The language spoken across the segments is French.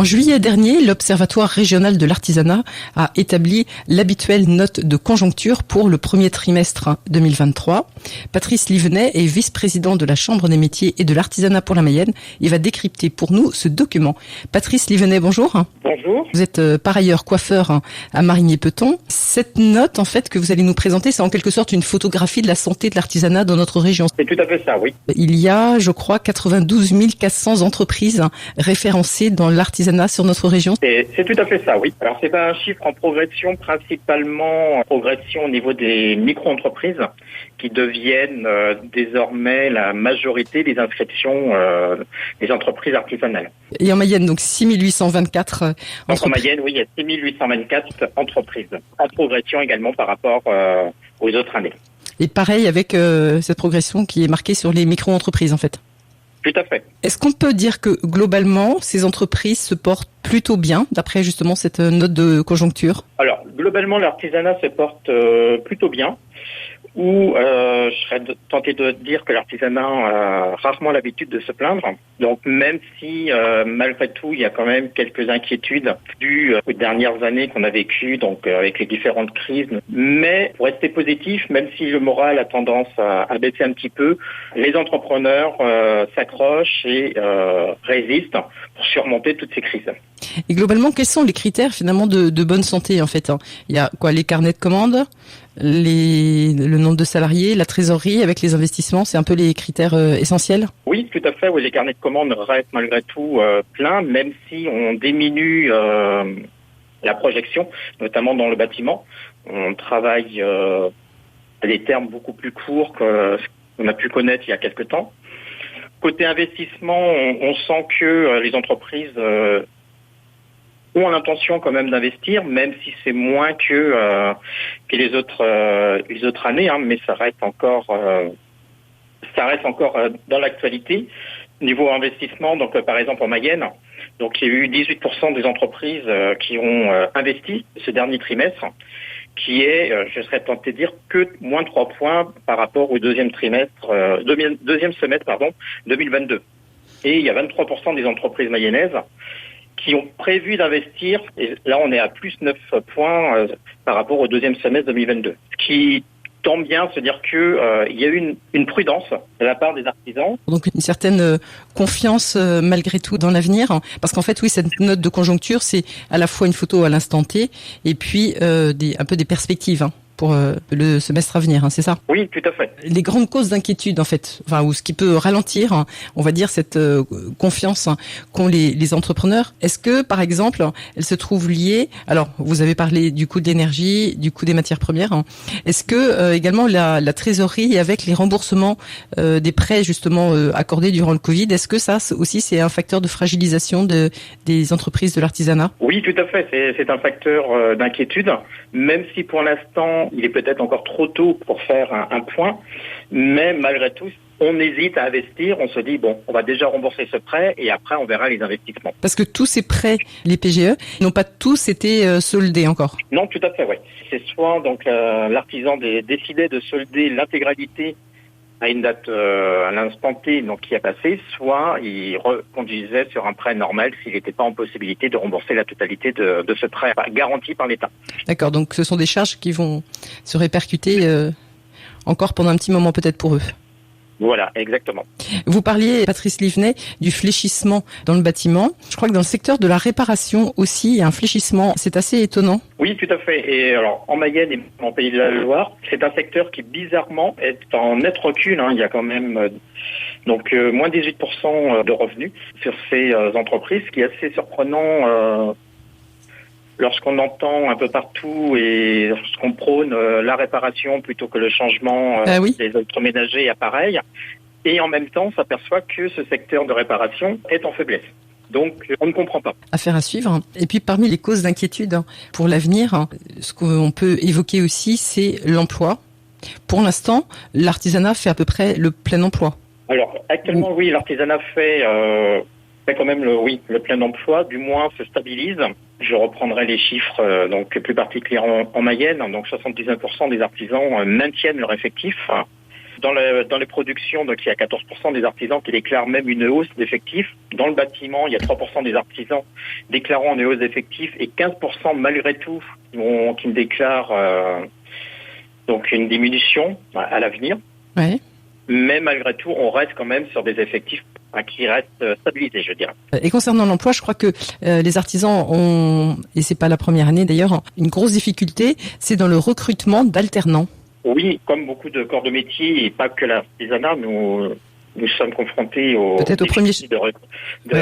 En juillet dernier, l'Observatoire régional de l'artisanat a établi l'habituelle note de conjoncture pour le premier trimestre 2023. Patrice Livenet est vice-président de la Chambre des métiers et de l'artisanat pour la Mayenne. Il va décrypter pour nous ce document. Patrice Livenet, bonjour. Bonjour. Vous êtes par ailleurs coiffeur à Marigny-Peton. Cette note, en fait, que vous allez nous présenter, c'est en quelque sorte une photographie de la santé de l'artisanat dans notre région. C'est tout à fait ça, oui. Il y a, je crois, 92 400 entreprises référencées dans l'artisanat sur notre région. C'est tout à fait ça, oui. Alors, c'est un chiffre en progression, principalement en progression au niveau des micro-entreprises qui deviennent désormais la majorité des inscriptions des entreprises artisanales. Et en Mayenne, donc 6824 entreprises. En Mayenne, oui, il y a 6824 entreprises. En progression également par rapport aux autres années. Et pareil avec cette progression qui est marquée sur les micro-entreprises, en fait. Tout à fait. Est-ce qu'on peut dire que globalement, ces entreprises se portent plutôt bien, d'après justement cette note de conjoncture? Alors, globalement, l'artisanat se porte plutôt bien. Ou je serais tenté de dire que l'artisanat a rarement l'habitude de se plaindre. Donc même si malgré tout il y a quand même quelques inquiétudes dues aux dernières années qu'on a vécues, donc avec les différentes crises. Mais pour rester positif, même si le moral a tendance à baisser un petit peu, les entrepreneurs s'accrochent et résistent pour surmonter toutes ces crises. Et globalement, quels sont les critères finalement de bonne santé en fait? Il y a quoi? Les carnets de commandes, le nombre de salariés, la trésorerie avec les investissements, c'est un peu les critères essentiels? Oui, tout à fait. Oui, les carnets de commandes restent malgré tout pleins, même si on diminue la projection, notamment dans le bâtiment. On travaille à des termes beaucoup plus courts que ce qu'on a pu connaître il y a quelque temps. Côté investissement, on sent que les entreprises ont l'intention quand même d'investir, même si c'est moins que les autres années, hein, mais ça reste encore dans l'actualité. Niveau investissement, donc par exemple en Mayenne, donc il y a eu 18% des entreprises qui ont investi ce dernier trimestre, qui est, je serais tenté de dire, que moins 3 points par rapport au deuxième semestre 2022. Et il y a 23% des entreprises mayennaises qui ont prévu d'investir, et là on est à plus 9 points par rapport au deuxième semestre 2022. Ce qui tombe bien, se dire que il y a eu une prudence de la part des artisans. Donc une certaine confiance malgré tout dans l'avenir, parce qu'en fait oui, cette note de conjoncture, c'est à la fois une photo à l'instant T et puis un peu des perspectives. Pour le semestre à venir, c'est ça? Oui, tout à fait. Les grandes causes d'inquiétude, en fait, ou ce qui peut ralentir, on va dire, cette confiance qu'ont les entrepreneurs. Est-ce que, par exemple, elle se trouve liée? Alors, vous avez parlé du coût de l'énergie, du coût des matières premières. Est-ce que également la trésorerie avec les remboursements des prêts justement accordés durant le Covid, est-ce que ça aussi c'est un facteur de fragilisation des entreprises de l'artisanat? Oui, tout à fait. C'est un facteur d'inquiétude, même si pour l'instant il est peut-être encore trop tôt pour faire un point, mais malgré tout, on hésite à investir, on se dit, bon, on va déjà rembourser ce prêt et après on verra les investissements. Parce que tous ces prêts, les PGE, n'ont pas tous été soldés encore. Non, tout à fait, oui. C'est soit donc l'artisan décidait de solder l'intégralité à une date à l'instant T donc qui a passé, soit il reconduisait sur un prêt normal s'il n'était pas en possibilité de rembourser la totalité de ce prêt garanti par l'État. D'accord, donc ce sont des charges qui vont se répercuter encore pendant un petit moment peut-être pour eux. Voilà, exactement. Vous parliez, Patrice Livenet, du fléchissement dans le bâtiment. Je crois que dans le secteur de la réparation aussi, il y a un fléchissement. C'est assez étonnant. Oui, tout à fait. Et alors, en Mayenne et en Pays de la Loire, c'est un secteur qui, bizarrement, est en net recul. Hein. Il y a quand même moins 18% de revenus sur ces entreprises, ce qui est assez surprenant lorsqu'on entend un peu partout et lorsqu'on prône la réparation plutôt que le changement oui. des électroménagers et appareils. Et en même temps, on s'aperçoit que ce secteur de réparation est en faiblesse. Donc, on ne comprend pas. Affaire à suivre. Et puis, parmi les causes d'inquiétude pour l'avenir, ce qu'on peut évoquer aussi, c'est l'emploi. Pour l'instant, l'artisanat fait à peu près le plein emploi. Alors, actuellement, oui, l'artisanat fait quand même le plein emploi, du moins se stabilise. Je reprendrai les chiffres donc plus particulièrement en Mayenne. Donc 79% des artisans maintiennent leur effectif. dans les productions, donc il y a 14% des artisans qui déclarent même une hausse d'effectifs. Dans le bâtiment, il y a 3% des artisans déclarant une hausse d'effectifs et 15% malgré tout qui ne déclarent donc une diminution à l'avenir. Ouais. Mais malgré tout, on reste quand même sur des effectifs qui restent stabilisés, je dirais. Et concernant l'emploi, je crois que les artisans ont, et c'est pas la première année d'ailleurs, une grosse difficulté, c'est dans le recrutement d'alternants. Oui, comme beaucoup de corps de métier, et pas que l'artisanat, nous sommes confrontés au déficit de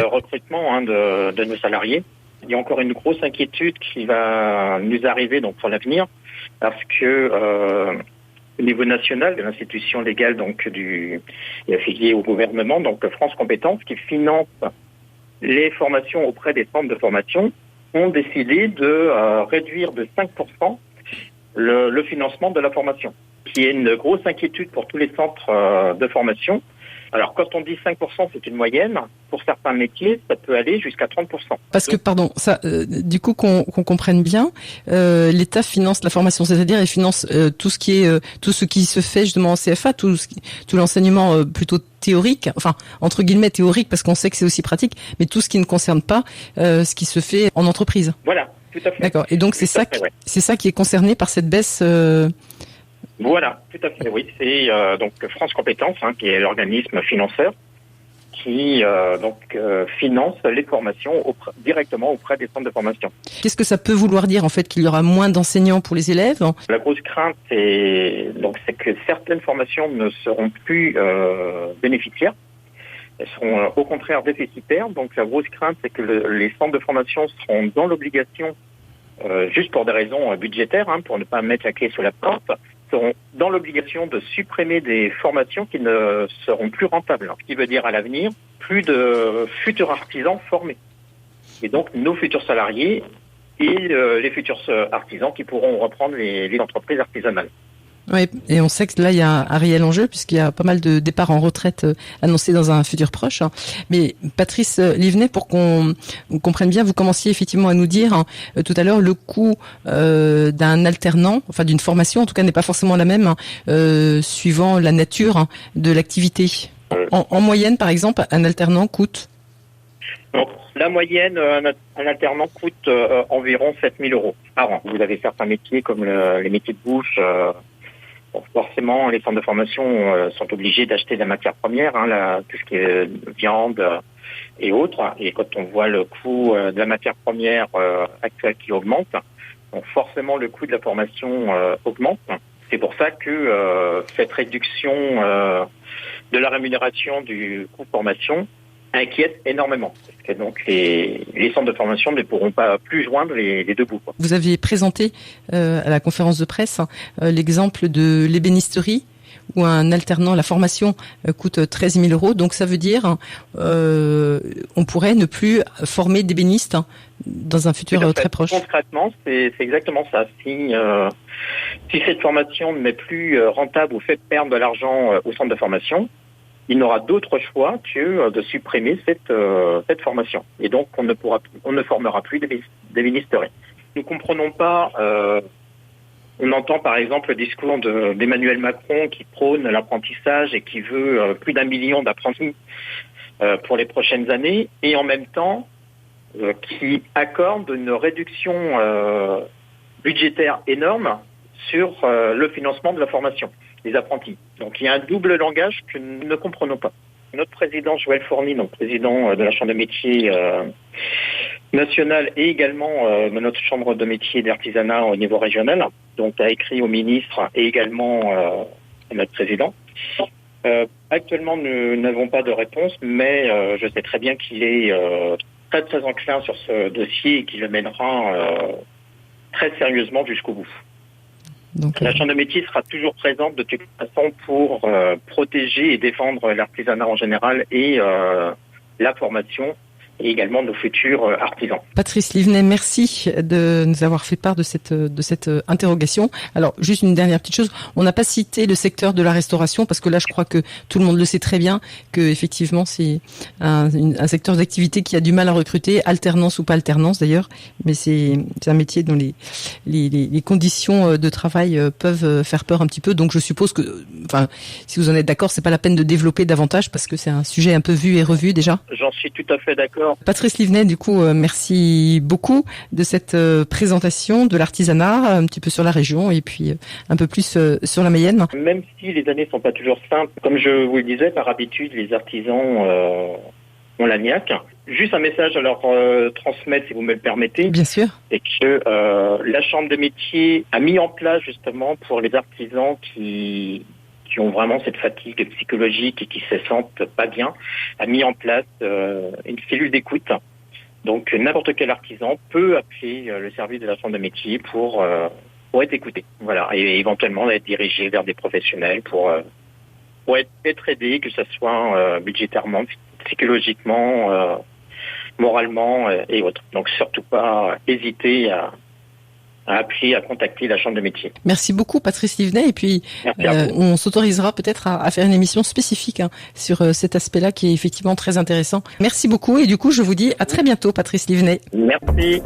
recrutement de nos salariés. Il y a encore une grosse inquiétude qui va nous arriver donc pour l'avenir, parce que au niveau national de l'institution légale donc affiliée au gouvernement, donc France Compétences, qui finance les formations auprès des centres de formation, ont décidé de réduire de 5% le financement de la formation, qui est une grosse inquiétude pour tous les centres de formation. Alors, quand on dit 5%, c'est une moyenne. Pour certains métiers, ça peut aller jusqu'à 30%. Parce que, pardon, ça, du coup, qu'on comprenne bien, l'État finance la formation, c'est-à-dire il finance tout ce qui se fait justement en CFA, tout l'enseignement plutôt théorique, enfin entre guillemets théorique, parce qu'on sait que c'est aussi pratique, mais tout ce qui ne concerne pas ce qui se fait en entreprise. Voilà, tout à fait. D'accord. Et donc c'est ça qui est concerné par cette baisse. Voilà, tout à fait, oui. C'est donc France Compétences, qui est l'organisme financeur, qui finance les formations directement auprès des centres de formation. Qu'est-ce que ça peut vouloir dire en fait, qu'il y aura moins d'enseignants pour les élèves ? La grosse crainte c'est que certaines formations ne seront plus bénéficiaires. Elles seront au contraire déficitaires. Donc la grosse crainte c'est que les centres de formation seront dans l'obligation, juste pour des raisons budgétaires, pour ne pas mettre la clé sous la porte, seront dans l'obligation de supprimer des formations qui ne seront plus rentables. Ce qui veut dire à l'avenir, plus de futurs artisans formés. Et donc nos futurs salariés et les futurs artisans qui pourront reprendre les entreprises artisanales. Oui, et on sait que là, il y a un réel enjeu puisqu'il y a pas mal de départs en retraite annoncés dans un futur proche. Mais Patrice Livenet, pour qu'on comprenne bien, vous commenciez effectivement à nous dire tout à l'heure le coût d'un alternant, enfin d'une formation, en tout cas, n'est pas forcément la même suivant la nature de l'activité. En moyenne, par exemple, un alternant coûte. Donc, la moyenne, un alternant coûte environ 7 000 € par an. Vous avez certains métiers comme les métiers de bouche. Forcément, les centres de formation sont obligés d'acheter de la matière première, tout ce qui est viande et autres. Et quand on voit le coût de la matière première actuelle qui augmente, donc forcément le coût de la formation augmente. C'est pour ça que cette réduction de la rémunération du coût de formation inquiète énormément. Parce que donc les centres de formation ne pourront pas plus joindre les deux bouts. Vous aviez présenté à la conférence de presse l'exemple de l'ébénisterie où un alternant, la formation coûte 13 000 €. Donc ça veut dire on pourrait ne plus former d'ébénistes dans un futur très proche. Concrètement, c'est exactement ça. Si cette formation n'est plus rentable ou fait perdre de l'argent au centre de formation, il n'aura d'autre choix que de supprimer cette formation. Et donc, on ne formera plus d'ébénisterie. Nous comprenons pas, on entend par exemple le discours d'Emmanuel Macron qui prône l'apprentissage et qui veut plus d'1 million d'apprentis pour les prochaines années, et en même temps, qui accorde une réduction budgétaire énorme sur le financement de la formation des apprentis. Donc il y a un double langage que nous ne comprenons pas. Notre président Joël Fourny, donc président de la Chambre de métiers nationale et également de notre Chambre de métiers d'artisanat au niveau régional, donc a écrit au ministre et également à notre président. Actuellement, nous n'avons pas de réponse, mais je sais très bien qu'il est très très enclin sur ce dossier et qu'il le mènera très sérieusement jusqu'au bout. Donc, la Chambre de métiers sera toujours présente de toute façon pour protéger et défendre l'artisanat en général et la formation et également nos futurs artisans. Patrice Livenet, merci de nous avoir fait part de cette interrogation. Alors, juste une dernière petite chose. On n'a pas cité le secteur de la restauration parce que là, je crois que tout le monde le sait très bien que effectivement, c'est un secteur d'activité qui a du mal à recruter, alternance ou pas alternance d'ailleurs, mais c'est un métier dont les conditions de travail peuvent faire peur un petit peu. Donc, je suppose que, enfin, si vous en êtes d'accord, c'est pas la peine de développer davantage parce que c'est un sujet un peu vu et revu déjà. J'en suis tout à fait d'accord. Patrice Livenet, du coup, merci beaucoup de cette présentation de l'artisanat, un petit peu sur la région et puis un peu plus sur la Mayenne. Même si les années sont pas toujours simples, comme je vous le disais, par habitude, les artisans ont la niaque. Juste un message à leur transmettre, si vous me le permettez. Bien sûr. C'est que la Chambre de métier a mis en place justement pour les artisans qui ont vraiment cette fatigue psychologique et qui se sentent pas bien, a mis en place une cellule d'écoute. Donc n'importe quel artisan peut appeler le service de la Chambre de métier pour être écouté. Voilà, et éventuellement être dirigé vers des professionnels pour être aidé, que ce soit budgétairement, psychologiquement, moralement et autres. Donc surtout pas hésiter à appeler, à contacter la Chambre de métier. Merci beaucoup Patrice Livenet et puis on s'autorisera peut-être à faire une émission spécifique sur cet aspect-là qui est effectivement très intéressant. Merci beaucoup et du coup je vous dis à très bientôt Patrice Livenet. Merci.